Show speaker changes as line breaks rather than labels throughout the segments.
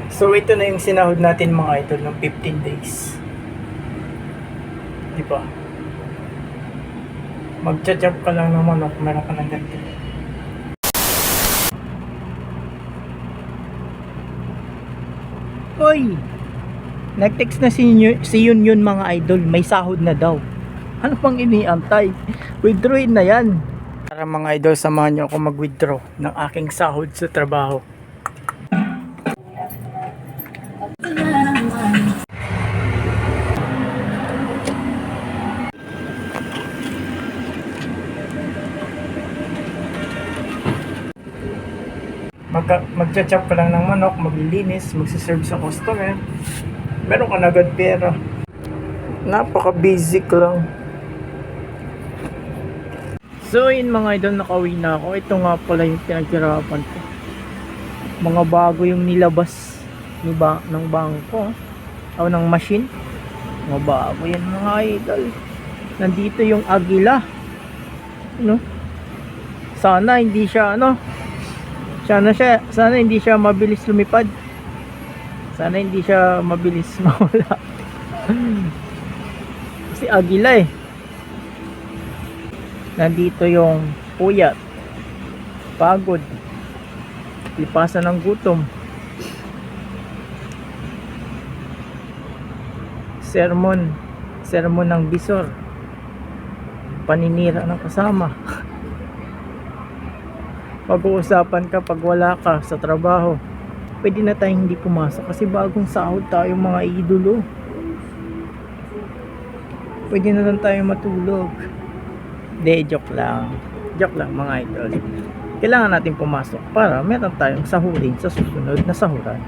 So ito na yung sinahod natin mga idol ng 15 days. Di ba? Magcha-chop ka lang ng manok, meron ka ng ganito. Oy! Nag-text na si Yun mga idol, may sahod na daw. Ano pang iniantay? Withdrawin na yan. Para mga idol, samahan nyo ako mag-withdraw ng aking sahod sa trabaho. Magcha-chop ka lang ng manok, maglilinis, magsiserve sa customer, meron ka na agad pera. Napaka basic lang. So yun mga idol, nakauwi na ako. Ito nga pala yung pinaghirapan ko. Mga bago yung nilabas ng bangko o ng machine. Mga bago yan mga idol. Nandito yung Agila. Sana hindi siya sana hindi siya mabilis lumipad. Sana hindi siya mabilis mawala. Kasi Agila nandito yung puyat, pagod, lipasan ng gutom, sermon ng bisor, paninira ng kasama. Pag-uusapan ka pag wala ka sa trabaho, pwede na tayong hindi pumasok kasi bagong sahod tayo mga idolo. Pwede na lang tayo matulog. Joke lang mga idol. Kailangan natin pumasok para meron tayong sahurin sa susunod na sahuran.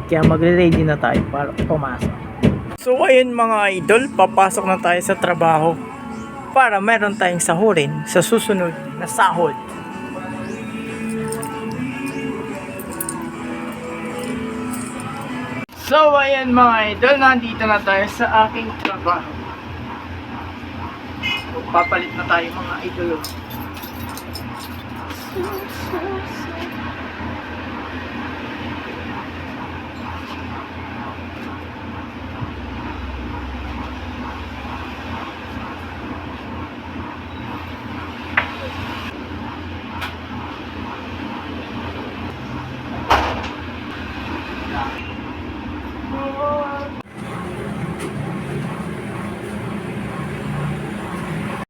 Kaya magre-ready na tayo para pumasok. So ayun mga idol, papasok na tayo sa trabaho para meron tayong sahurin sa susunod na sahod. So ayan mga idol, nandito na tayo sa aking trabaho. Papalit na tayo mga idol.